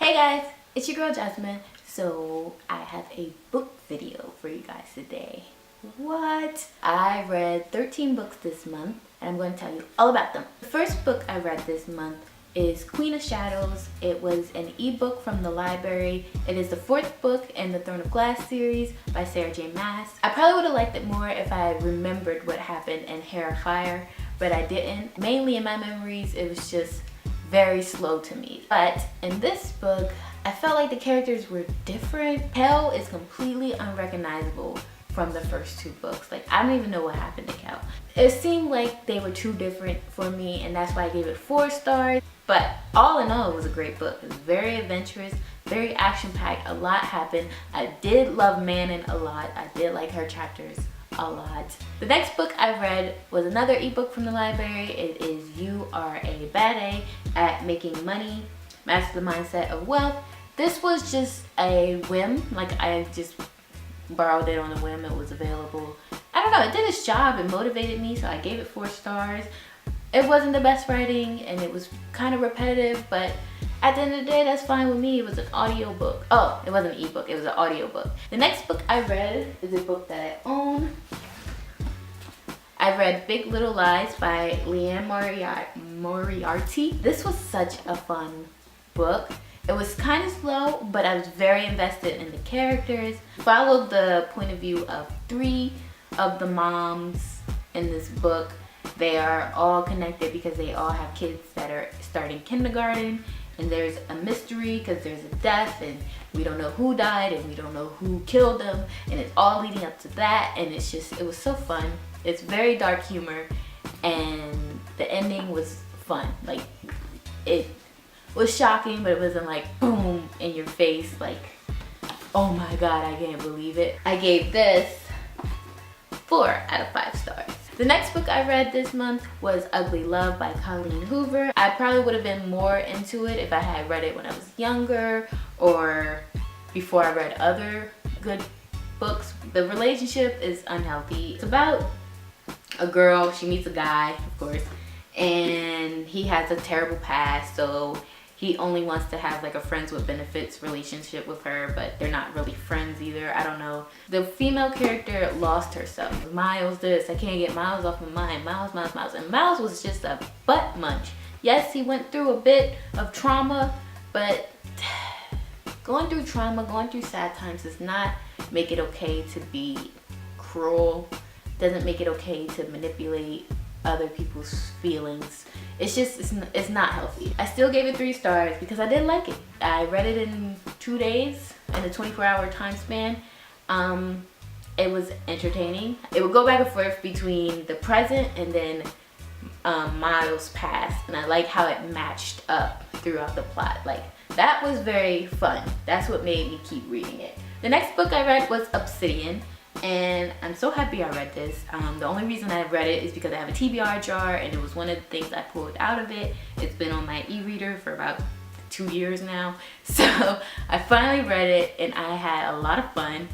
Hey guys, it's your girl Jasmine. So I have a book video for you guys today. What? I read 13 books this month and I'm going to tell you all about them. The first book I read this month is Queen of Shadows. It was an ebook from the library. It is the fourth book in the Throne of Glass series by Sarah J. Maas. I probably would have liked it more if I remembered what happened in Hair of Fire, but I didn't. Mainly in my memories, it was just very slow to me. But in this book, I felt like the characters were different. Kel is completely unrecognizable from the first two books. Like, I don't even know what happened to Kel. It seemed like they were too different for me, and that's why I gave it 4 stars. But all in all, it was a great book. It was very adventurous, very action-packed. A lot happened. I did love Manon a lot. I did like her chapters a lot. The next book I read was another ebook from the library. It is You Are a Bad A at Making Money, Master the Mindset of Wealth. This was just a whim. Like, I just borrowed it on a whim. It was available. I don't know, it did its job. It motivated me, so I gave it 4 stars. It wasn't the best writing and it was kind of repetitive, but at the end of the day, that's fine with me. It was an audio book. Oh, it wasn't an ebook, it was an audio book. The next book I read is a book that I own. I read Big Little Lies by Leanne Moriarty. This was such a fun book. It was kind of slow, but I was very invested in the characters. Followed the point of view of 3 of the moms in this book. They are all connected because they all have kids that are starting kindergarten, and there's a mystery because there's a death and we don't know who died and we don't know who killed them, and it's all leading up to that, and it's just, it was so fun. It's very dark humor and the ending was fun. Like, it was shocking, but it wasn't like boom in your face like, oh my god, I can't believe it. I gave this 4 out of 5 stars. The next book I read this month was Ugly Love by Colleen Hoover. I probably would have been more into it if I had read it when I was younger or before I read other good books. The relationship is unhealthy. It's about a girl, she meets a guy, of course, and he has a terrible past, so he only wants to have like a friends with benefits relationship with her, but they're not really friends either. I don't know. The female character lost herself. Miles this, I can't get Miles off my mind. Miles. And Miles was just a butt munch. Yes, he went through a bit of trauma, but going through trauma, going through sad times does not make it okay to be cruel. Doesn't make it okay to manipulate other people's feelings. It's just, it's not healthy. I still gave it 3 stars because I did like it. I read it in 2 days in a 24-hour time span. It was entertaining. It would go back and forth between the present and then Miles' past, and I like how it matched up throughout the plot. Like, that was very fun. That's what made me keep reading it. The next book I read was Obsidian, and I'm so happy I read this. The only reason I read it is because I have a TBR jar and it was one of the things I pulled out of it. It's been on my e-reader for about 2 years now. So I finally read it and I had a lot of fun.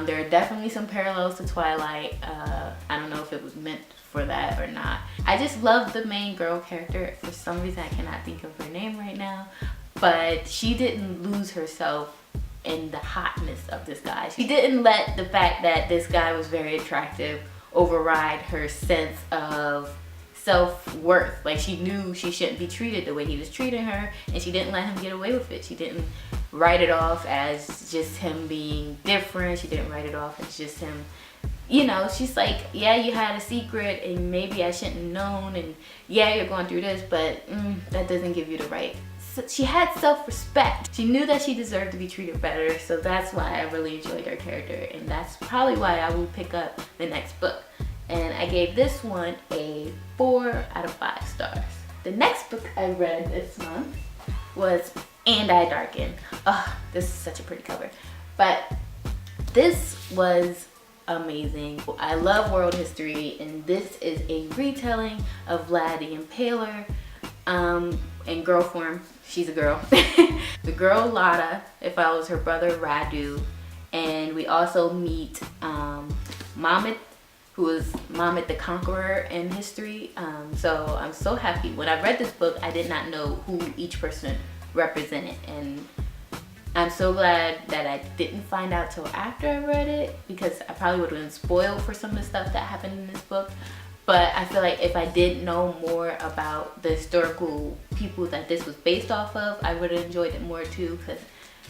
There are definitely some parallels to Twilight. I don't know if it was meant for that or not. I just love the main girl character. For some reason I cannot think of her name right now. But she didn't lose herself in the hotness of this guy. She didn't let the fact that this guy was very attractive override her sense of self-worth. Like, she knew she shouldn't be treated the way he was treating her, and she didn't let him get away with it. She didn't write it off as just him being different. She didn't write it off as just him, you know, she's like, yeah, you had a secret and maybe I shouldn't have known, and yeah, you're going through this, but that doesn't give you the right. She had self-respect. She knew that she deserved to be treated better, so that's why I really enjoyed her character, and that's probably why I will pick up the next book. And I gave this one a 4 out of 5 stars. The next book I read this month was And I Darken. Oh, this is such a pretty cover. But this was amazing. I love world history, and this is a retelling of Vlad the Impaler in girl form. She's a girl. The girl Lada, it follows her brother Radu, and we also meet Mammoth, who is Mammoth the Conqueror in history. So I'm so happy. When I read this book, I did not know who each person represented, and I'm so glad that I didn't find out till after I read it, because I probably would have been spoiled for some of the stuff that happened in this book. But I feel like if I did know more about the historical people that this was based off of, I would have enjoyed it more too, because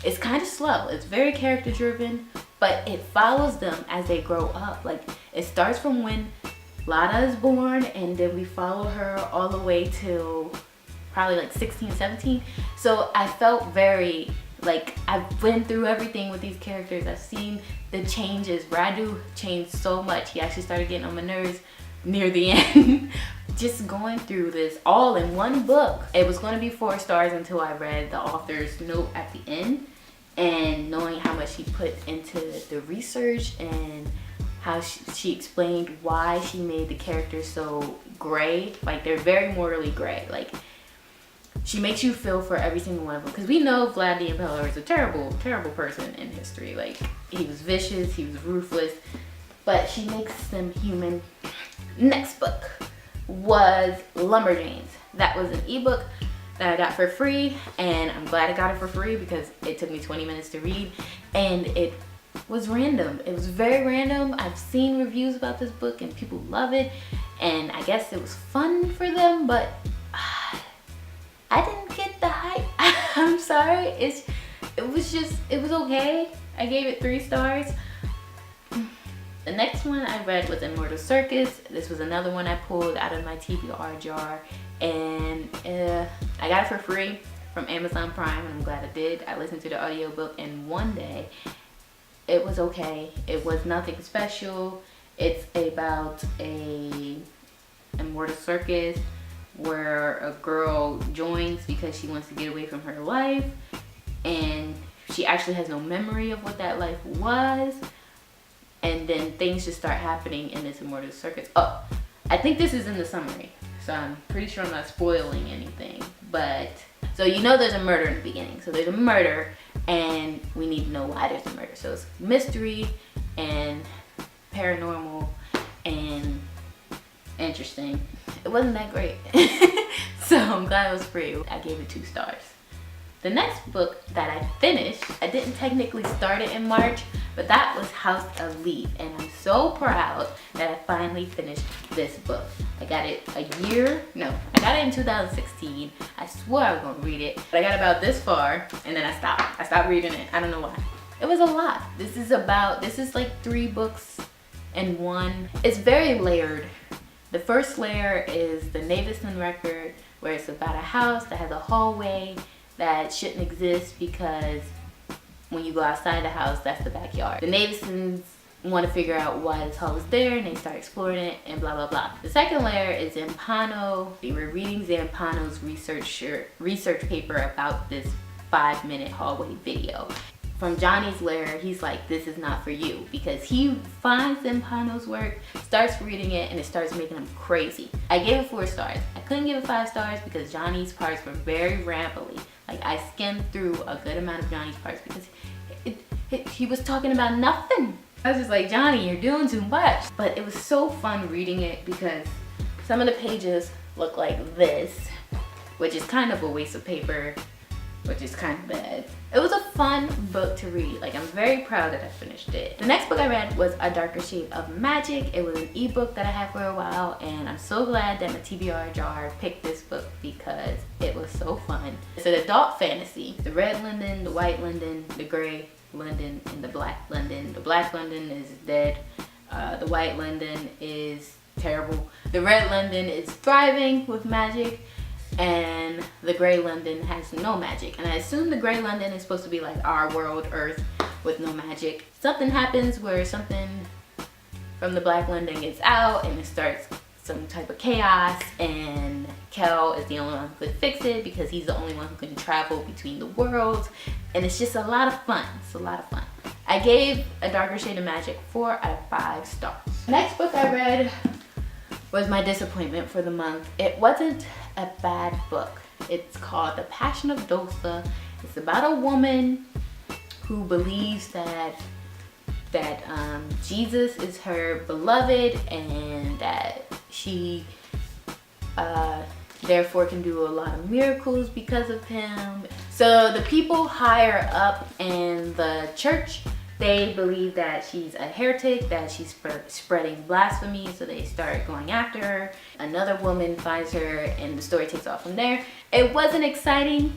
it's kind of slow. It's very character driven, but it follows them as they grow up. Like, it starts from when Lada is born, and then we follow her all the way till probably like 16, 17. So I felt very, like, I've been through everything with these characters. I've seen the changes. Radu changed so much. He actually started getting on my nerves near the end. Just going through this all in one book. It was going to be 4 stars until I read the author's note at the end, and knowing how much she put into the research and how she explained why she made the characters so gray. Like, they're very morally gray. Like, she makes you feel for every single one of them, because we know Vlad the Impaler is a terrible, terrible person in history. Like, he was vicious, he was ruthless, but she makes them human. Next book was Lumberjanes. That was an ebook that I got for free, and I'm glad I got it for free because it took me 20 minutes to read, and it was random. It was very random. I've seen reviews about this book and people love it, and I guess it was fun for them, but I didn't get the hype. I'm sorry. It was okay. I gave it 3 stars. The next one I read was More The Circus. This was another one I pulled out of my TBR jar, and I got it for free from Amazon Prime, and I'm glad I did. I listened to the audiobook in one day. It was okay. It was nothing special. It's about a More The Circus where a girl joins because she wants to get away from her life, and she actually has no memory of what that life was. And then things just start happening in this More The Circus. Oh, I think this is in the summary, so I'm pretty sure I'm not spoiling anything. But, so you know there's a murder in the beginning. So there's a murder, and we need to know why there's a murder. So it's mystery and paranormal and interesting. It wasn't that great. So I'm glad it was free. I gave it 2 stars. The next book that I finished, I didn't technically start it in March, but that was House of Leaf, and I'm so proud that I finally finished this book. I got it I got it in 2016. I swore I was gonna read it, but I got about this far, and then I stopped. I stopped reading it. I don't know why. It was a lot. This is like 3 books in one. It's very layered. The first layer is the Navison record, where it's about a house that has a hallway that shouldn't exist because when you go outside the house, that's the backyard. The Navisons want to figure out why this hall is there, and they start exploring it and blah blah blah. The second layer is Zampano. We were reading Zampano's research paper about this 5-minute hallway video. From Johnny's lair, he's like, this is not for you, because he finds Zampano's work, starts reading it, and it starts making him crazy. I gave it 4 stars. I couldn't give it 5 stars because Johnny's parts were very rambly. Like, I skimmed through a good amount of Johnny's parts because he was talking about nothing. I was just like, Johnny, you're doing too much. But it was so fun reading it because some of the pages look like this, which is kind of a waste of paper, which is kind of bad. It was a fun book to read. Like, I'm very proud that I finished it. The next book I read was A Darker Shade of Magic. It was an ebook that I had for a while, and I'm so glad that my TBR jar picked this book because it was so fun. It's an adult fantasy. The red London, the white London, the gray London, and the black London. The black London is dead. The white London is terrible. The red London is thriving with magic, and the gray London has no magic. And I assume the gray London is supposed to be like our world, Earth, with no magic. Something happens where something from the black London gets out, and it starts some type of chaos, and Kel is the only one who could fix it because he's the only one who can travel between the worlds, and it's just a lot of fun. It's a lot of fun. I gave A Darker Shade of Magic 4 out of 5 stars. Next book I read was my disappointment for the month. It wasn't a bad book. It's called The Passion of Dosa. It's about a woman who believes that Jesus is her beloved, and that she therefore can do a lot of miracles because of him. So the people higher up in the church, they believe that she's a heretic, that she's spreading blasphemy, so they start going after her. Another woman finds her, and the story takes off from there. It wasn't exciting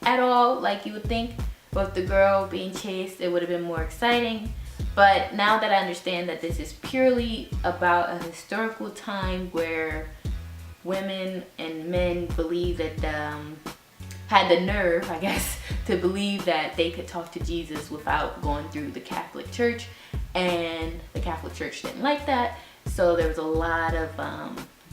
at all like you would think. With the girl being chased, it would have been more exciting. But now that I understand that this is purely about a historical time where women and men believe that had the nerve, I guess, to believe that they could talk to Jesus without going through the Catholic Church, and the Catholic Church didn't like that, so there was a lot of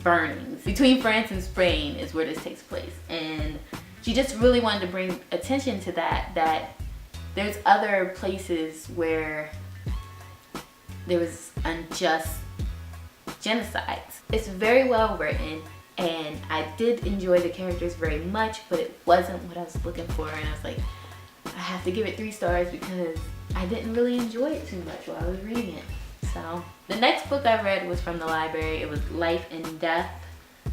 burnings. Between France and Spain is where this takes place, and she just really wanted to bring attention to that there's other places where there was unjust genocides. It's very well written, and I did enjoy the characters very much, but it wasn't what I was looking for, and I was like, I have to give it 3 stars because I didn't really enjoy it too much while I was reading it. So the next book I read was from the library. It was Life and Death,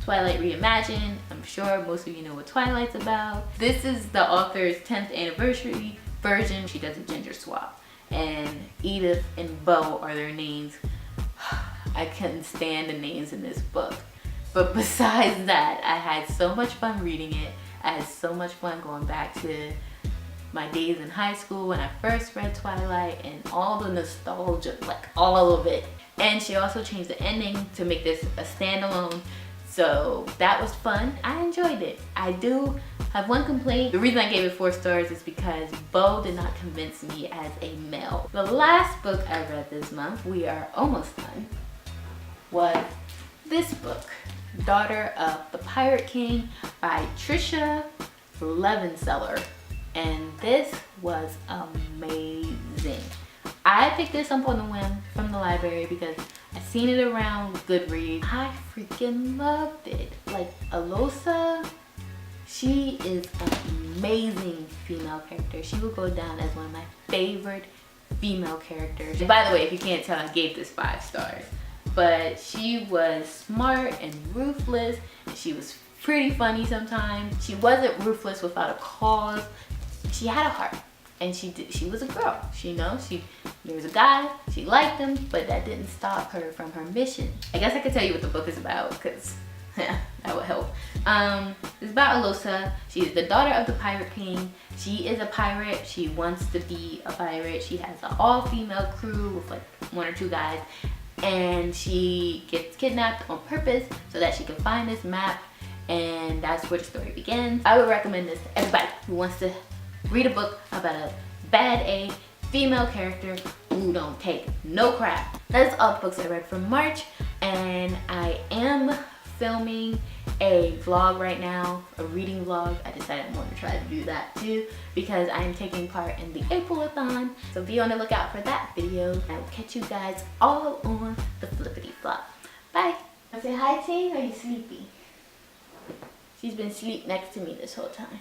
Twilight Reimagined. I'm sure most of you know what Twilight's about. This is the author's 10th anniversary version. She does a gender swap, and Edith and Bo are their names. I couldn't stand the names in this book. But besides that, I had so much fun reading it. I had so much fun going back to my days in high school when I first read Twilight, and all the nostalgia, like all of it. And she also changed the ending to make this a standalone. So that was fun. I enjoyed it. I do have one complaint. The reason I gave it 4 stars is because Bo did not convince me as a male. The last book I read this month, we are almost done, was this book, Daughter of the Pirate King by Trisha Levenseller. And this was amazing. I picked this up on the whim from the library because I seen it around Goodreads. I freaking loved it. Like, Alosa, she is an amazing female character. She will go down as one of my favorite female characters. And by the way, if you can't tell, I gave this 5 stars. But she was smart and ruthless, and she was pretty funny sometimes. She wasn't ruthless without a cause. She had a heart, and she was a girl. There was a guy, she liked him, but that didn't stop her from her mission. I guess I could tell you what the book is about, because that would help. It's about Alosa. She is the daughter of the Pirate King. She is a pirate. She wants to be a pirate. She has an all-female crew with like 1 or 2 guys. And she gets kidnapped on purpose so that she can find this map, and that's where the story begins. I would recommend this to everybody who wants to read a book about a bad A female character who don't take no crap. That's all the books I read from March, and I am filming a vlog right now, a reading vlog. I decided I'm going to try to do that too because I am taking part in the April-a-thon. So be on the lookout for that video. I will catch you guys all on the flippity flop. Bye. I say hi, Ting. Are you sleepy? She's been asleep next to me this whole time.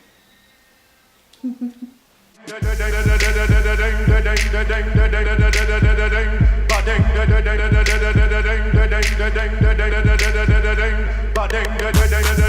Ba-ding